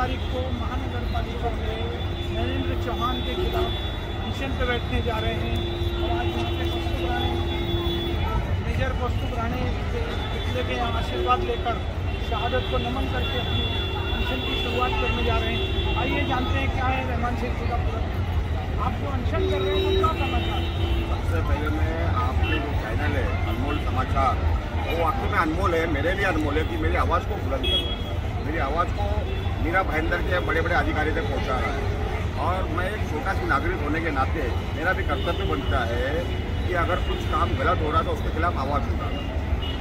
तारीख को महानगर पालिका में नरेंद्र चौहान के खिलाफ मिशन पे बैठने जा रहे हैं। और आज यहाँ पे मेजर कौस्तुभ राणे पिछले के आशीर्वाद लेकर शहादत को नमन करके अपनी अनशन की शुरुआत करने जा रहे हैं। आइए जानते हैं क्या है रहमान शेख जी का पूरा। आप जो अनशन कर रहे हैं वो क्या करना चाहते हैं? सबसे पहले मैं आपके जो चैनल है अनमोल समाचार, वो वाकई में अनमोल है, मेरे लिए अनमोल है कि मेरी आवाज़ को बुलंद करूँ, मेरी आवाज़ को मीरा भाईंदर के बड़े बड़े अधिकारी तक पहुँचा रहा है। और मैं एक छोटा सी नागरिक होने के नाते मेरा भी कर्तव्य बनता है कि अगर कुछ काम गलत हो रहा तो उसके खिलाफ आवाज़ उठाना।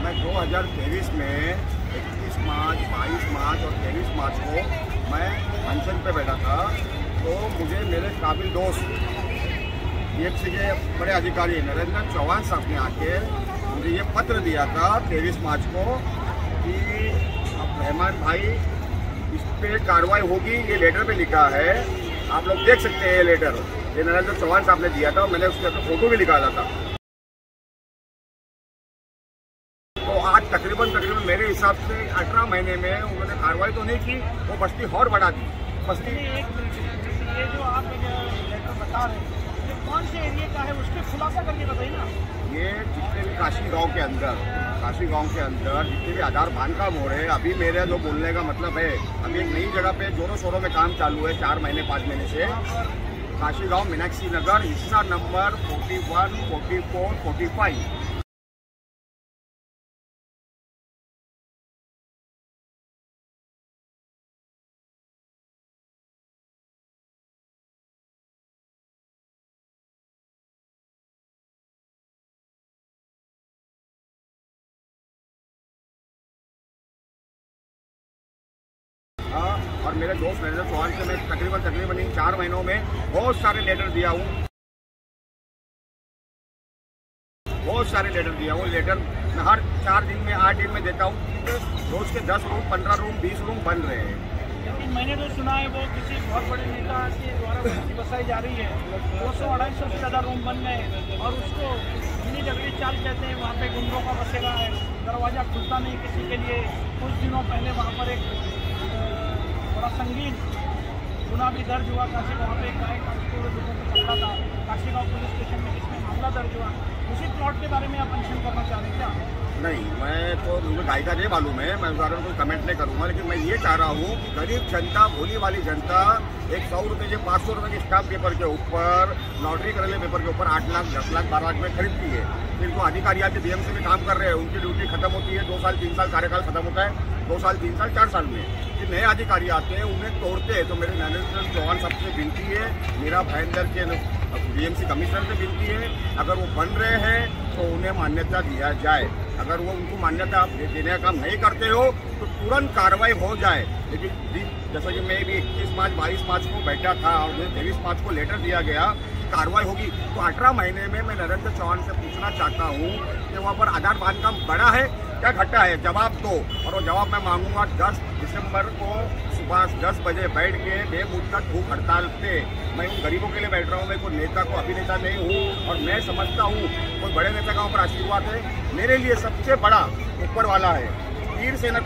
मैं 2023 में 21 मार्च, 22 मार्च और 23 मार्च को मैं अनशन पे बैठा था, तो मुझे मेरे काबिल दोस्त बीएमसी के बड़े अधिकारी नरेंद्र चौहान साहब ने आके मुझे ये पत्र दिया था 23 मार्च को कि अब रहमान भाई इस पर कार्रवाई होगी, ये लेटर पे लिखा है, आप लोग देख सकते हैं। ये लेटर ये नरेंद्र चौहान साहब ने दिया था, मैंने उसके अंदर फोटो भी निकाला था। तो आज तकरीबन मेरे हिसाब से 18 महीने में उन्होंने कार्रवाई तो नहीं की, वो बस्ती और बढ़ा दी। बस्ती ये जो आप लेटर बता रहे हैं ये कौन से एरिया का है, उसके खुलासा करके बताइए ना। ये जितने भी काशी गांव के अंदर जितने भी आधार बांधकाम हो रहे हैं, अभी मेरे जो बोलने का मतलब है, अभी एक नई जगह पे जोरों शोरों में काम चालू है 4 महीने 5 महीने से। काशी गांव मीनाक्षी नगर हिस्सा नंबर 41, 44, 45। और मेरे दोस्त नरेंद्र चौहान से मैं तकरीबन 4 महीनों में बहुत सारे लेटर दिया हूँ, लेटर मैं हर 4 दिन में 8 दिन में देता हूँ। रोज के 10 रूम, 15 रूम, 20 रूम बन रहे हैं। लेकिन मैंने तो सुना है वो किसी बहुत बड़े नेता के द्वारा बस्ती बसाई जा रही है, 200-250 से ज़्यादा रूम बन गए और उसको इतनी जगह चाल कहते हैं। वहाँ पे गुंडों का बसेरा है, दरवाज़ा खुलता नहीं किसी के लिए। कुछ दिनों पहले वहाँ पर एक बड़ा संगीन गुना भी दर्ज हुआ काशी, वहाँ पे एक गाय काटते हुए लोगों को पकड़ा था काशी गाँव पुलिस स्टेशन में, जिसमें मामला दर्ज हुआ। उसी प्लॉट के बारे में आप अनशन करना चाह रहे हैं क्या? नहीं, मैं तो मुझे गाय का नहीं मालूम है, मैं उस बारे में कोई कमेंट नहीं करूँगा। लेकिन मैं ये चाह रहा हूँ कि गरीब जनता, भोली वाली जनता एक 100 रुपये के 500 रुपये के स्टाम्प पेपर के ऊपर, लॉटरी करेले पेपर के ऊपर 8 लाख, 10 लाख, 12 लाख में खरीदती है। फिर जो अधिकारी आके बीएमसी में काम कर रहे हैं, उनकी ड्यूटी खत्म होती है, 2 साल 3 साल कार्यकाल खत्म होता है, 2 साल 3 साल 4 साल में जो नए अधिकारी आते हैं उन्हें तोड़ते हैं। तो मेरे नरेंद्र चौहान साहब से विनती है, मीरा भाईंदर के बीएमसी कमिश्नर से विनती है, अगर वो बन रहे हैं तो उन्हें मान्यता दिया जाए। अगर वो उनको मान्यता देने का काम नहीं करते हो तो तुरंत कार्रवाई हो जाए। लेकिन जैसा कि मैं भी 21 मार्च 22 मार्च को बैठा था और मुझे 23 मार्च को लेटर दिया गया कार्रवाई होगी, तो 18 महीने में मैं नरेंद्र चौहान से पूछना चाहता हूँ कि वहाँ पर आधार बांधकाम बढ़ा है क्या घटा है, जवाब दो। और वो जवाब मैं मांगूंगा 10 दिसंबर को सुबह 10 बजे बैठ के बेमुद्दत भूख हड़ताल पे। मैं उन गरीबों के लिए बैठ रहा हूँ, मैं कोई नेता को अभिनेता नहीं हूँ और मैं समझता हूँ कोई बड़े नेता का ऊपर आशीर्वाद है, मेरे लिए सबसे बड़ा ऊपर वाला है। तीर से न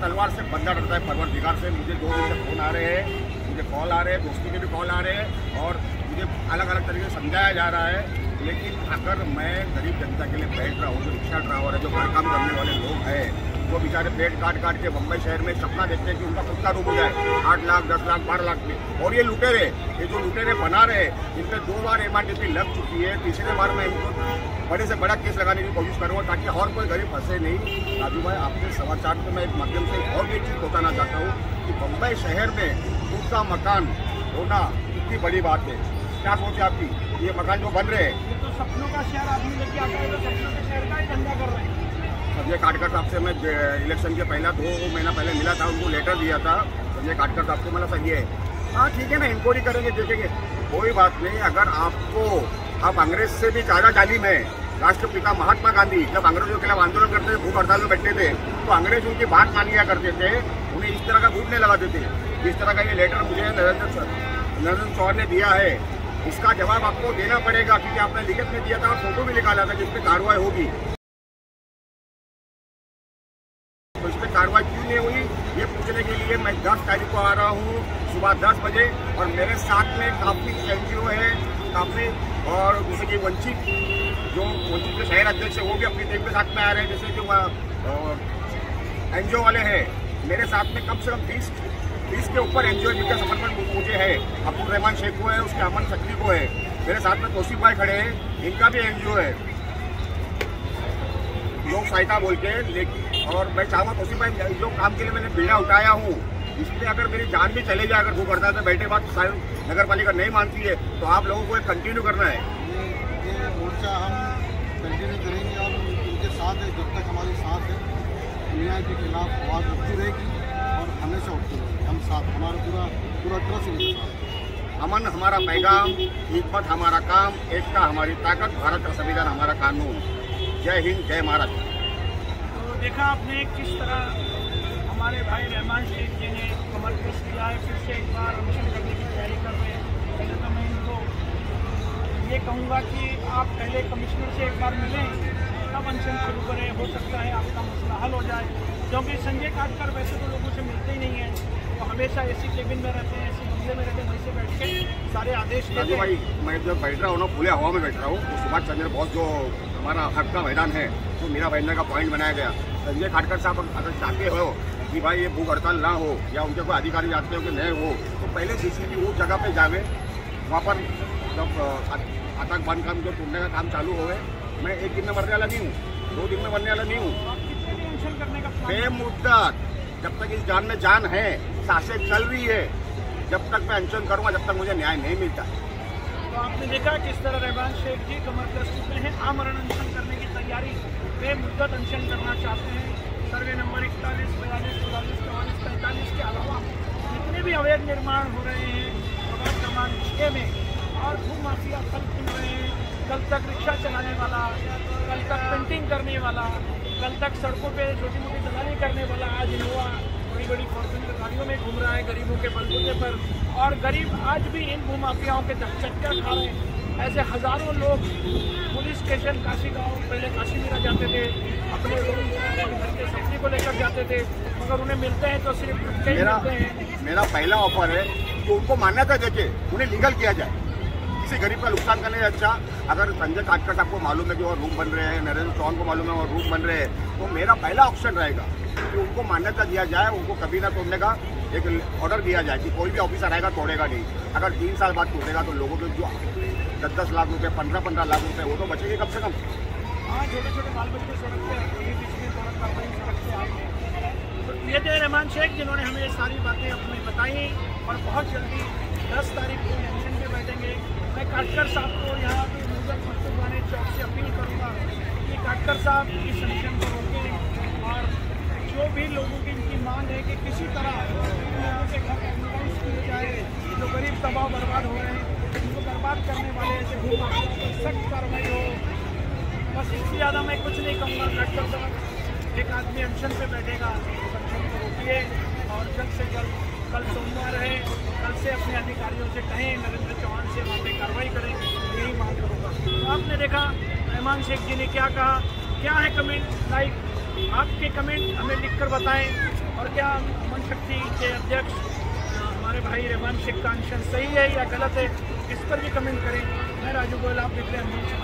तलवार से बंदा डरता है परवरदिगार से। मुझे 2 दिन से फोन आ रहे हैं, मुझे कॉल आ रहे हैं, दोस्ती के भी कॉल आ रहे हैं और मुझे अलग अलग तरीके से समझाया जा रहा है। लेकिन अगर मैं गरीब जनता के लिए बैठ रहा हूँ, जो रिक्शा ड्राइवर है, जो घर काम करने वाले लोग हैं, वो बेचारे पेट काट के बम्बई शहर में सपना देखते हैं कि उनका खुद का रूम हो जाए 8 लाख, 10 लाख, 12 लाख में। और ये लुटेरे बना रहे, इन पर 2 बार MRTP लग चुकी है, तीसरे बार मैं इनको बड़े से बड़ा केस लगाने की कोशिश करूँगा ताकि और कोई गरीब फंसे नहीं। राजू भाई, आपके समाचार को मैं एक माध्यम से और भी चीज़ बताना चाहता हूँ कि बम्बई शहर में खुद का मकान होना कितनी बड़ी बात है। क्या सोचे आपकी, ये मकान जो बन रहे हैं, ये तो सपनों का शहर आदमी लेके आता है, तो सपनों के शहर का ही धंधा कर रहे हैं। संजय काटकर साहब से मैं इलेक्शन के पहला 2 महीना पहले मिला था, उनको लेटर दिया था। संजय काटकर साहब से मतलब सही है, हाँ ठीक है ना, इंक्वायरी करेंगे, देखेंगे, कोई बात नहीं। अगर आप अंग्रेज से भी ज़्यादा जालिम है। राष्ट्रपिता महात्मा गांधी जब अंग्रेजों के खिलाफ आंदोलन करते थे, भूख हड़ताल में बैठते थे, तो अंग्रेज उनकी बात मान लिया करते थे, उन्हें इस तरह का भूख नहीं लगाते थे। इस तरह का ये लेटर मुझे नरेंद्र चौहान ने दिया है, इसका जवाब आपको देना पड़ेगा क्योंकि आपने लिखित में दिया था और फोटो भी निकाला था जिस पर कार्रवाई होगी। तो इस पर कार्रवाई क्यों नहीं हुई, ये पूछने के लिए मैं 10 तारीख को आ रहा हूँ सुबह 10 बजे, और मेरे साथ में काफ़ी NGO है काफ़ी, और जैसे कि वंचित के शहर अध्यक्ष है वो भी अपनी टीम के साथ में आ रहे हैं। जैसे जो NGO वाले हैं मेरे साथ में कम से कम 20 के ऊपर NGO जिनका समर्थन मुझे है। अब्दुल रहमान शेख को है, उसके अमन शक्ति को है, मेरे साथ में तौसीफ भाई खड़े हैं, इनका भी NGO है लोक सहायता बोल के। लेकिन और मैं चाहूँगा तौसीफ भाई जो काम के लिए मैंने बीड़ा उठाया हूँ, इसमें अगर मेरी जान भी चले जाए, अगर भूख हड़ताल में बैठे बात नगर पालिका नहीं मानती है तो आप लोगों को कंटिन्यू करना है। ये मोर्चा हम कंटिन्यू करेंगे और उनके साथ है जब तक हमारी साथ है। अन्याय के खिलाफ आवाज़ उठती रहेगी और हमेशा उठती रहेगी। हम साथ, हमारा पूरा ट्रस्ट इनके साथ। अमन हमारा पैगाम, हिकमत हमारा काम, एकता हमारी ताकत, भारत का संविधान हमारा कानून। जय हिंद, जय महाराष्ट्र। तो देखा आपने किस तरह हमारे भाई रहमान शेख जी ने कमर कस किया है, फिर से एक बार अनशन करने की तैयारी कर रहे हैं। पहले तो मैं इनको ये कहूँगा कि आप पहले कमिश्नर से एक बार मिलें, तब अनशन शुरू करें। हो सकता है आपका मसला हल हो जाए, क्योंकि संजय काटकर वैसे तो लोगों से मिलते ही नहीं हैं, वो हमेशा ऐसी केबिन में रहते हैं, ऐसी बंगले में रहते हैं, वहीं से बैठ के सारे आदेश देते हैं। भाई मैं जब बैठ रहा हूँ ना, खुले हवा में बैठ रहा हूँ, तो सुभाष चंद्र बोस जो हमारा हक का मैदान है, तो मेरा बैठने का पॉइंट बनाया गया। संजय खाटकर साहब अगर चाहते हो कि भाई ये भूख हड़ताल ना हो, या उनके कोई अधिकारी चाहते हो कि नहीं हो, तो पहले DCP वो जगह पे जावे। वहाँ पर जब आतंक बांधकाम जो टूटने का काम चालू हो गए, मैं 1 दिन में मरने वाला नहीं हूँ, 2 दिन में मरने वाला नहीं हूँ। बेमुद्दत जब तक इस जान में जान है, सांसें चल रही है, जब तक मैं अनशन करूँगा, जब तक मुझे न्याय नहीं मिलता। तो आपने देखा किस तरह रहमान शेख जी कमर कस चुके हैं, आमरण अनशन करने की तैयारी, बेमुद्दत अनशन करना चाहते हैं। सर्वे नंबर 41, 42, 44, 44, 45 के अलावा जितने भी अवैध निर्माण हो रहे हैं प्रभाग क्रमांक 6 में, और भू माफिया कल खुल रहे हैं। कल तक रिक्शा चलाने वाला, कल तक पेंटिंग करने वाला, कल तक सड़कों पे छोटी मोटी दलाली करने वाला आज इनोवा बड़ी बड़ी फॉर्च्यूनर गाड़ियों में घूम रहा है गरीबों के बलबूते पर, और गरीब आज भी इन भूमाफियाओं के चक्कर खा रहे हैं। ऐसे हजारों लोग पुलिस स्टेशन काशी गाँव, पहले काशी मीरा जाते थे, अपने घर के सब्जी को लेकर जाते थे, मगर उन्हें मिलते हैं तो सिर्फ धक्के ही मिलते हैं। मेरा पहला ऑफर है कि उनको मान्यता देके उन्हें लीगल किया जाए। किसी गरीब का नुकसान करने से अच्छा, अगर संजय काटकर आपको मालूम है कि वो रूम बन रहे हैं, नरेंद्र चौहान को मालूम है वो रूम बन रहे हैं, तो मेरा पहला ऑप्शन रहेगा कि उनको मान्यता दिया जाए, उनको कभी ना तोड़ने का एक ऑर्डर दिया जाए कि कोई भी ऑफिसर आएगा तोड़ेगा नहीं। अगर 3 साल बाद तोड़ेगा तो लोगों के जो 10-10 लाख रुपए, 15-15 लाख रुपए वो तो बचेंगे कम से कम। हाँ, छोटे छोटे बाल बच्चे सड़क पे सड़क पे आएंगे। तो ये थे रहमान शेख जिन्होंने हमें सारी बातें अपनी बताई, और बहुत जल्दी 10 तारीख को अनशन पे बैठेंगे। मैं काटकर साहब को यहाँ पे मुर्तुबाने चौक से अपील करूँगा कि काटकर साहब इस अनशन को रोकें, और जो भी लोगों की इनकी मांग है कि किसी तरह लोगों के घर एम्बुलेंस किए जाए, जो गरीब तबाह बर्बाद हो रहे हैं, उनको बर्बाद करने वाले ऐसे भूमाफियाओं पर सख्त कार्रवाई हो। बस इससे ज़्यादा मैं कुछ नहीं कहूँगा। काटकर साहब एक आदमी अनशन पे बैठेगा, अनशन को रोकिए, और जल्द से जल्द, कल सोमवार है, कल से अपने अधिकारियों से कहें, नरेंद्र चौहान से वहाँ पे कार्रवाई करें, यही मांग करूँगा। तो आपने देखा रहमान शेख जी ने क्या कहा, क्या है कमेंट, लाइक आपके कमेंट हमें लिखकर बताएं, और क्या अमन शक्ति के अध्यक्ष हमारे भाई रहमान शेख का अनशन सही है या गलत है, इस पर भी कमेंट करें। मैं राजू गोयल, आप देख रहे हैं।